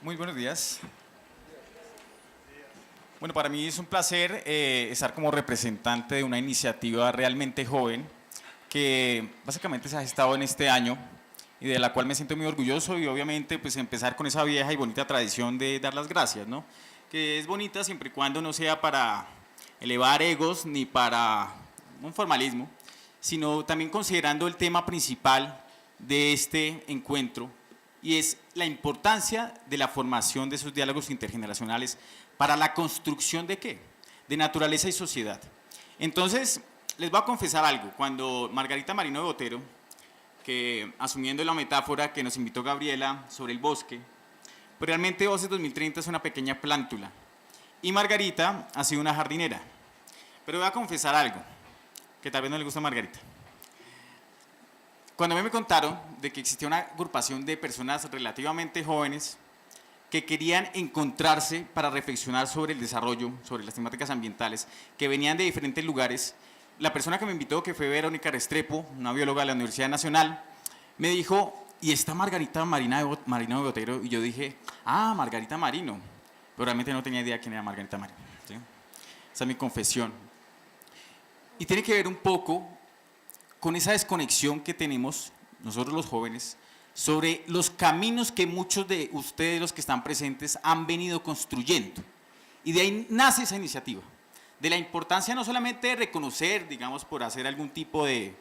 Muy buenos días. Bueno, para mí es un placer estar como representante de una iniciativa realmente joven que básicamente se ha gestado en este año y de la cual me siento muy orgulloso y obviamente pues empezar con esa vieja y bonita tradición de dar las gracias, ¿no? Que es bonita siempre y cuando no sea para elevar egos ni para un formalismo, sino también considerando el tema principal de este encuentro y es la importancia de la formación de esos diálogos intergeneracionales para la construcción de ¿qué? De naturaleza y sociedad. Entonces, les voy a confesar algo. Cuando Margarita Marino de Botero, que asumiendo la metáfora que nos invitó Gabriela sobre el bosque, pues realmente Voces 2030 es una pequeña plántula y Margarita ha sido una jardinera. Pero voy a confesar algo, que tal vez no le gusta a Margarita. Cuando a mí me contaron de que existía una agrupación de personas relativamente jóvenes que querían encontrarse para reflexionar sobre el desarrollo, sobre las temáticas ambientales, que venían de diferentes lugares, la persona que me invitó, que fue Verónica Restrepo, una bióloga de la Universidad Nacional, me dijo, ¿y está Margarita Marino de Botero? Y yo dije, ah, Margarita Marino. Pero realmente no tenía idea quién era Margarita Marino, ¿sí? Esa es mi confesión. Y tiene que ver un poco con esa desconexión que tenemos nosotros los jóvenes sobre los caminos que muchos de ustedes, los que están presentes, han venido construyendo. Y de ahí nace esa iniciativa, de la importancia no solamente de reconocer, digamos, por hacer algún tipo de,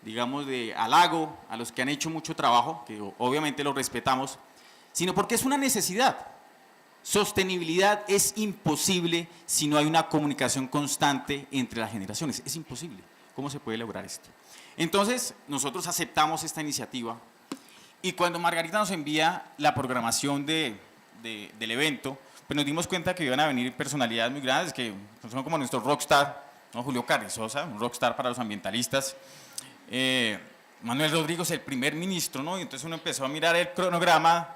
digamos, de halago a los que han hecho mucho trabajo, que obviamente lo respetamos, sino porque es una necesidad. Sostenibilidad es imposible si no hay una comunicación constante entre las generaciones, es imposible. ¿Cómo se puede lograr esto? Entonces, nosotros aceptamos esta iniciativa y cuando Margarita nos envía la programación del evento, pues nos dimos cuenta que iban a venir personalidades muy grandes, que son como nuestro rockstar, ¿no? Julio Carrizosa, un rockstar para los ambientalistas, Manuel Rodríguez, el primer ministro, ¿no? Y entonces uno empezó a mirar el cronograma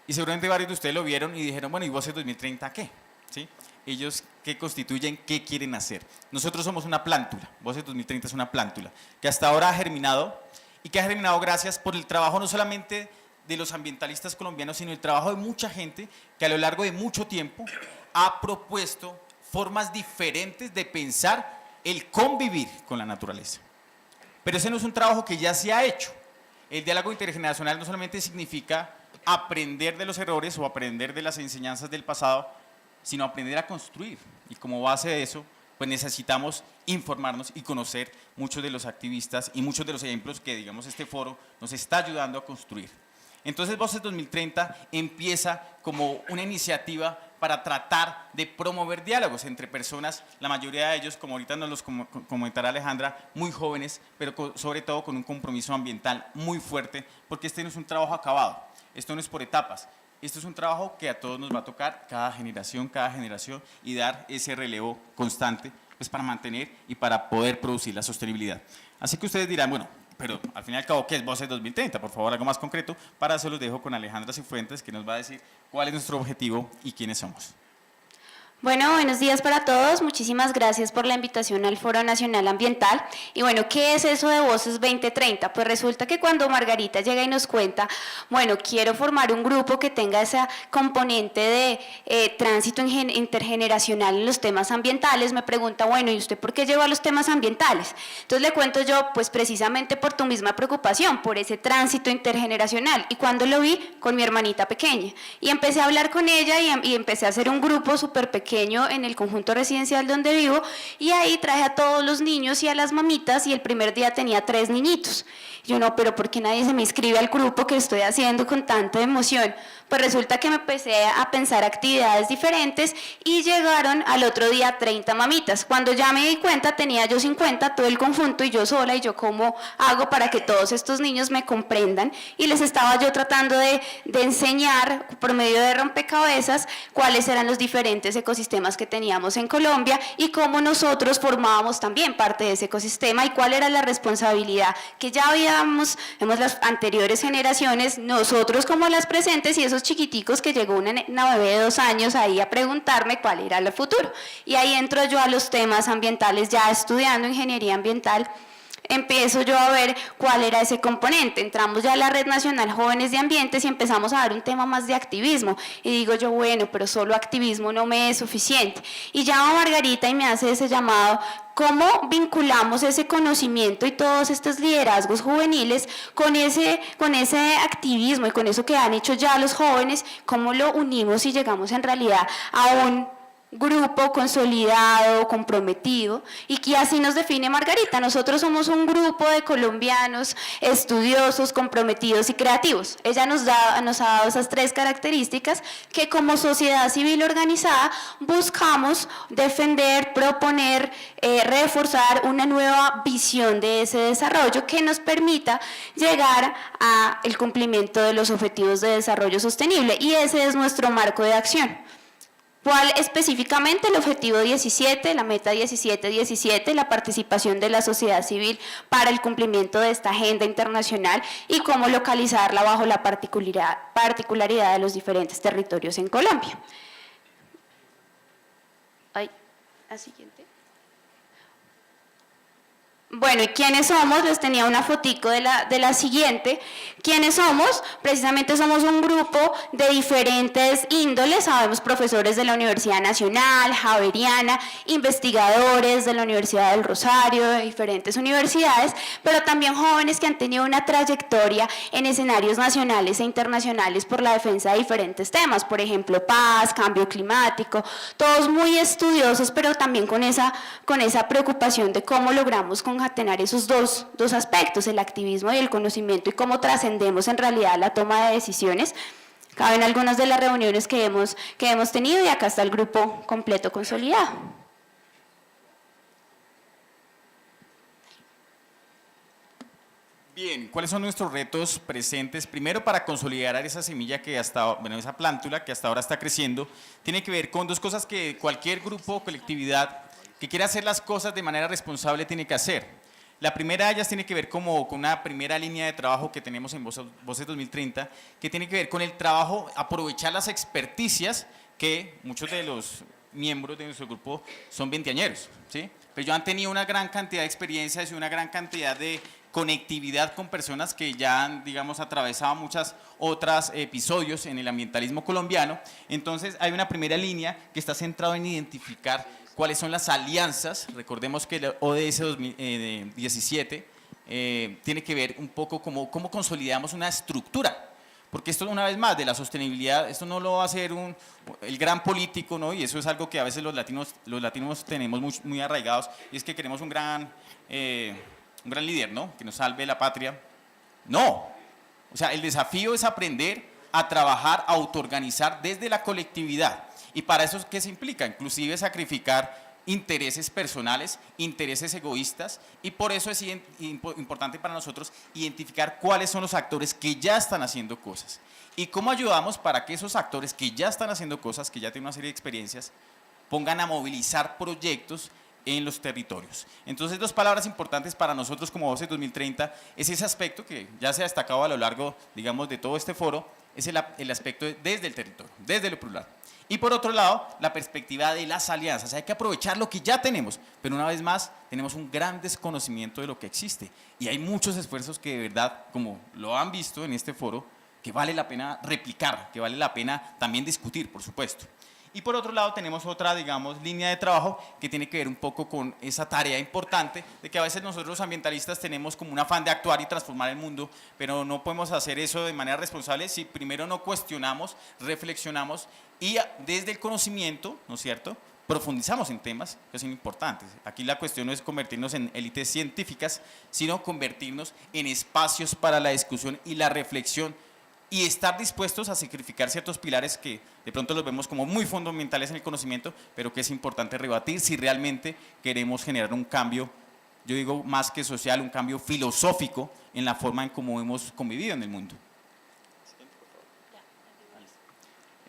y seguramente varios de ustedes lo vieron y dijeron, bueno, ¿y Voces 2030 qué? ¿Sí? Ellos qué constituyen, qué quieren hacer. Nosotros somos una plántula, Voces 2030 es una plántula, que hasta ahora ha germinado y que ha germinado gracias por el trabajo no solamente de los ambientalistas colombianos, sino el trabajo de mucha gente que a lo largo de mucho tiempo ha propuesto formas diferentes de pensar el convivir con la naturaleza. Pero ese no es un trabajo que ya se ha hecho. El diálogo intergeneracional no solamente significa aprender de los errores o aprender de las enseñanzas del pasado, sino aprender a construir. Y como base de eso, pues necesitamos informarnos y conocer muchos de los activistas y muchos de los ejemplos que, digamos, este foro nos está ayudando a construir. Entonces, Voces 2030 empieza como una iniciativa para tratar de promover diálogos entre personas, la mayoría de ellos, como ahorita nos los comentará Alejandra, muy jóvenes, pero sobre todo con un compromiso ambiental muy fuerte, porque este no es un trabajo acabado, esto no es por etapas. Esto es un trabajo que a todos nos va a tocar cada generación y dar ese relevo constante pues, para mantener y para poder producir la sostenibilidad. Así que ustedes dirán, bueno, pero al fin y al cabo, ¿qué es Voces 2030? Por favor, algo más concreto. Para eso los dejo con Alejandra Cifuentes, que nos va a decir cuál es nuestro objetivo y quiénes somos. Bueno, buenos días para todos. Muchísimas gracias por la invitación al Foro Nacional Ambiental. Y bueno, ¿qué es eso de Voces 2030? Pues resulta que cuando Margarita llega y nos cuenta, bueno, quiero formar un grupo que tenga esa componente de tránsito intergeneracional en los temas ambientales, me pregunta, bueno, ¿y usted por qué lleva los temas ambientales? Entonces le cuento yo, pues precisamente por tu misma preocupación, por ese tránsito intergeneracional. Y cuando lo vi, con mi hermanita pequeña. Y empecé a hablar con ella y empecé a hacer un grupo súper pequeño en el conjunto residencial donde vivo y ahí traje a todos los niños y a las mamitas y el primer día tenía 3 niñitos. Yo no, pero ¿por qué nadie se me inscribe al grupo que estoy haciendo con tanta emoción? Pues resulta que me empecé a pensar actividades diferentes y llegaron al otro día 30 mamitas. Cuando ya me di cuenta tenía yo 50, todo el conjunto y yo sola, y yo cómo hago para que todos estos niños me comprendan, y les estaba yo tratando de enseñar por medio de rompecabezas cuáles eran los diferentes ecosistemas que teníamos en Colombia y cómo nosotros formábamos también parte de ese ecosistema y cuál era la responsabilidad que ya habíamos las anteriores generaciones, nosotros como las presentes y esos chiquiticos que llegó una bebé de 2 años ahí a preguntarme cuál era el futuro. Y ahí entro yo a los temas ambientales, ya estudiando ingeniería ambiental. empiezo yo a ver cuál era ese componente. Entramos ya a la Red Nacional Jóvenes de Ambientes y empezamos a ver un tema más de activismo. Y digo yo, bueno, pero solo activismo no me es suficiente. Y llamo a Margarita y me hace ese llamado. ¿Cómo vinculamos ese conocimiento y todos estos liderazgos juveniles con ese activismo y con eso que han hecho ya los jóvenes? ¿Cómo lo unimos y llegamos en realidad a un grupo consolidado, comprometido, y que así nos define Margarita? Nosotros somos un grupo de colombianos estudiosos, comprometidos y creativos. Ella nos ha dado esas 3 características que como sociedad civil organizada buscamos defender, proponer, reforzar una nueva visión de ese desarrollo que nos permita llegar al cumplimiento de los objetivos de desarrollo sostenible, y ese es nuestro marco de acción. ¿Cuál específicamente? El objetivo 17, la meta 17-17, la participación de la sociedad civil para el cumplimiento de esta agenda internacional y cómo localizarla bajo la particularidad de los diferentes territorios en Colombia. La siguiente. Bueno, ¿y quiénes somos? Les tenía una fotico de la siguiente. ¿Quiénes somos? Precisamente somos un grupo de diferentes índoles. Sabemos profesores de la Universidad Nacional, Javeriana, investigadores de la Universidad del Rosario, de diferentes universidades, pero también jóvenes que han tenido una trayectoria en escenarios nacionales e internacionales por la defensa de diferentes temas, por ejemplo, paz, cambio climático, todos muy estudiosos, pero también con esa preocupación de cómo logramos concatenar esos dos aspectos, el activismo y el conocimiento, y cómo trascendemos en realidad la toma de decisiones. Caben algunas de las reuniones que hemos tenido, y acá está el grupo completo consolidado. Bien, ¿cuáles son nuestros retos presentes? Primero, para consolidar esa semilla que esa plántula que hasta ahora está creciendo, tiene que ver con 2 cosas que cualquier grupo o colectividad que quiera hacer las cosas de manera responsable tiene que hacer. La primera de ellas tiene que ver con una primera línea de trabajo que tenemos en Voces 2030, que tiene que ver con el trabajo, aprovechar las experticias que muchos de los miembros de nuestro grupo son veinteañeros, ¿sí? Pero ellos han tenido una gran cantidad de experiencias y una gran cantidad de conectividad con personas que ya han, digamos, atravesado muchas otras episodios en el ambientalismo colombiano. Entonces hay una primera línea que está centrada en identificar cuáles son las alianzas. Recordemos que el ODS 2017 tiene que ver un poco cómo consolidamos una estructura, porque esto, una vez más, de la sostenibilidad, esto no lo va a hacer el gran político, ¿no? Y eso es algo que a veces los latinos tenemos muy arraigados, y es que queremos un gran líder, ¿no? Que nos salve la patria. No, o sea, el desafío es aprender a trabajar, a autoorganizar desde la colectividad. Y para eso, ¿qué se implica? Inclusive sacrificar intereses personales, intereses egoístas, y por eso es importante para nosotros identificar cuáles son los actores que ya están haciendo cosas y cómo ayudamos para que esos actores que ya están haciendo cosas, que ya tienen una serie de experiencias, pongan a movilizar proyectos en los territorios. Entonces, 2 palabras importantes para nosotros como Voces 2030 es ese aspecto que ya se ha destacado a lo largo, digamos, de todo este foro, es el aspecto desde el territorio, desde lo plural. Y por otro lado, la perspectiva de las alianzas. Hay que aprovechar lo que ya tenemos, pero una vez más, tenemos un gran desconocimiento de lo que existe. Y hay muchos esfuerzos que de verdad, como lo han visto en este foro, que vale la pena replicar, que vale la pena también discutir, por supuesto. Y por otro lado tenemos otra, digamos, línea de trabajo que tiene que ver un poco con esa tarea importante de que a veces nosotros los ambientalistas tenemos como un afán de actuar y transformar el mundo, pero no podemos hacer eso de manera responsable si primero no cuestionamos, reflexionamos y desde el conocimiento, ¿no es cierto?, profundizamos en temas que son importantes. Aquí la cuestión no es convertirnos en élites científicas, sino convertirnos en espacios para la discusión y la reflexión, y estar dispuestos a sacrificar ciertos pilares que de pronto los vemos como muy fundamentales en el conocimiento, pero que es importante rebatir si realmente queremos generar un cambio, yo digo más que social, un cambio filosófico en la forma en cómo hemos convivido en el mundo.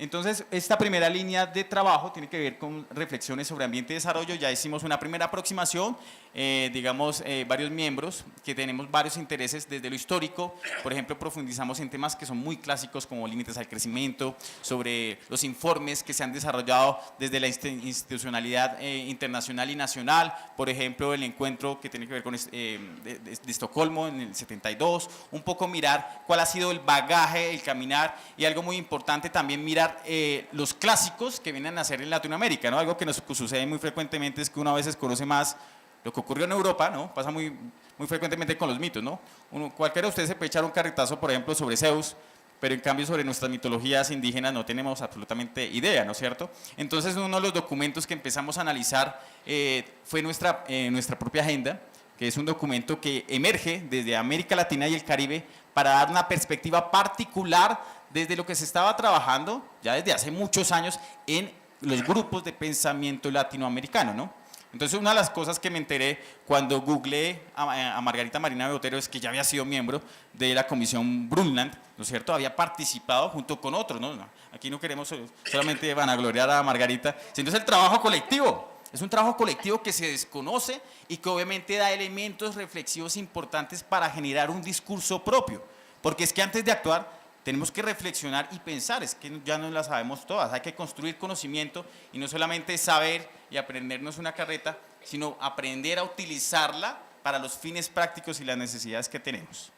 Entonces, esta primera línea de trabajo tiene que ver con reflexiones sobre ambiente y desarrollo. Ya hicimos una primera aproximación, digamos, varios miembros que tenemos varios intereses desde lo histórico. Por ejemplo, profundizamos en temas que son muy clásicos como límites al crecimiento, sobre los informes que se han desarrollado desde la institucionalidad internacional y nacional. Por ejemplo, el encuentro que tiene que ver con de Estocolmo en el 72. Un poco mirar cuál ha sido el bagaje, el caminar, y algo muy importante también mirar los clásicos que vienen a nacer en Latinoamérica, ¿no? Algo que nos sucede muy frecuentemente es que uno a veces conoce más lo que ocurrió en Europa, ¿no? Pasa muy frecuentemente con los mitos, ¿no? Cualquiera de ustedes se puede echar un carretazo, por ejemplo, sobre Zeus, pero en cambio sobre nuestras mitologías indígenas no tenemos absolutamente idea, ¿no es cierto? Entonces, uno de los documentos que empezamos a analizar fue nuestra propia agenda, que es un documento que emerge desde América Latina y el Caribe para dar una perspectiva particular desde lo que se estaba trabajando ya desde hace muchos años en los grupos de pensamiento latinoamericano, ¿no? Entonces, una de las cosas que me enteré cuando googleé a Margarita Marina de Botero es que ya había sido miembro de la Comisión Brundtland, ¿no es cierto? Había participado junto con otros, ¿no? Aquí no queremos solamente vanagloriar a Margarita, sino es el trabajo colectivo. Es un trabajo colectivo que se desconoce y que obviamente da elementos reflexivos importantes para generar un discurso propio. Porque es que antes de actuar tenemos que reflexionar y pensar, es que ya no las sabemos todas, hay que construir conocimiento y no solamente saber y aprendernos una carreta, sino aprender a utilizarla para los fines prácticos y las necesidades que tenemos.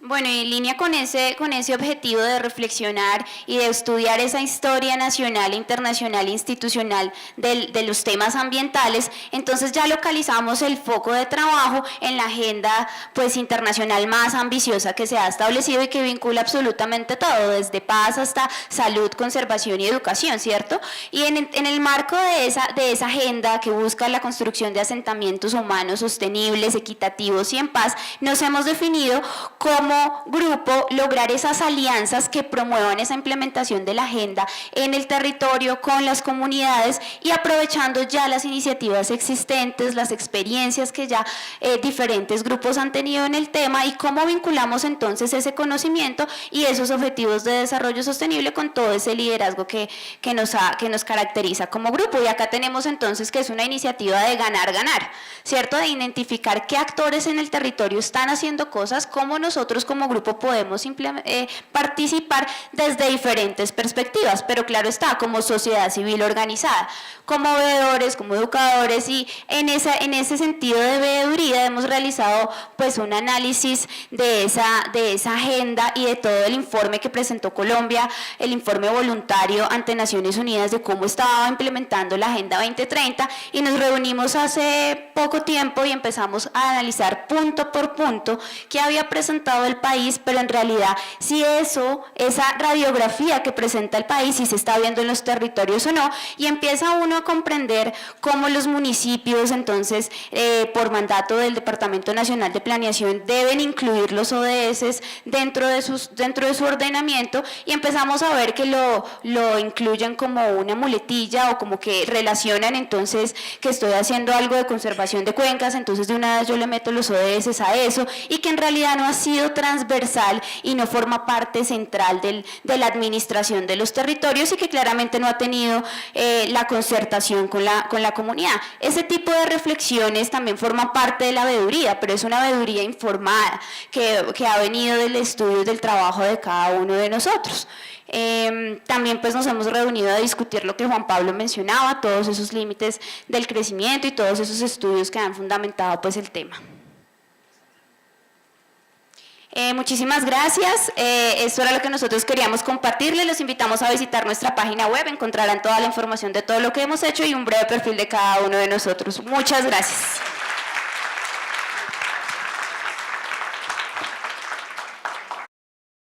Bueno, y en línea con ese objetivo de reflexionar y de estudiar esa historia nacional, internacional e institucional de los temas ambientales, entonces ya localizamos el foco de trabajo en la agenda pues internacional más ambiciosa que se ha establecido y que vincula absolutamente todo, desde paz hasta salud, conservación y educación, ¿cierto? Y en el marco de esa agenda que busca la construcción de asentamientos humanos sostenibles, equitativos y en paz, nos hemos definido como grupo lograr esas alianzas que promuevan esa implementación de la agenda en el territorio con las comunidades y aprovechando ya las iniciativas existentes, las experiencias que ya diferentes grupos han tenido en el tema y cómo vinculamos entonces ese conocimiento y esos objetivos de desarrollo sostenible con todo ese liderazgo que nos caracteriza como grupo. Y acá tenemos entonces que es una iniciativa de ganar-ganar, ¿cierto? De identificar qué actores en el territorio están haciendo cosas, cómo nosotros como grupo podemos participar desde diferentes perspectivas, pero claro está, como sociedad civil organizada, como veedores, como educadores, y en ese sentido de veeduría hemos realizado pues un análisis de esa agenda y de todo el informe que presentó Colombia, el informe voluntario ante Naciones Unidas de cómo estaba implementando la Agenda 2030, y nos reunimos hace poco tiempo y empezamos a analizar punto por punto qué había presentado el país, pero en realidad si esa radiografía que presenta el país, si se está viendo en los territorios o no, y empieza uno a comprender cómo los municipios entonces por mandato del Departamento Nacional de Planeación deben incluir los ODS dentro de su ordenamiento, y empezamos a ver que lo incluyen como una muletilla o como que relacionan entonces que estoy haciendo algo de conservación de cuencas, entonces de una vez yo le meto los ODS a eso, y que en realidad no ha sido transversal y no forma parte central de la administración de los territorios, y que claramente no ha tenido la concertación con la comunidad. Ese tipo de reflexiones también forman parte de la veeduría, pero es una veeduría informada que ha venido del estudio del trabajo de cada uno de nosotros. También pues nos hemos reunido a discutir lo que Juan Pablo mencionaba, todos esos límites del crecimiento y todos esos estudios que han fundamentado pues el tema. Muchísimas gracias, esto era lo que nosotros queríamos compartirles. Los invitamos a visitar nuestra página web, encontrarán toda la información de todo lo que hemos hecho y un breve perfil de cada uno de nosotros. Muchas gracias.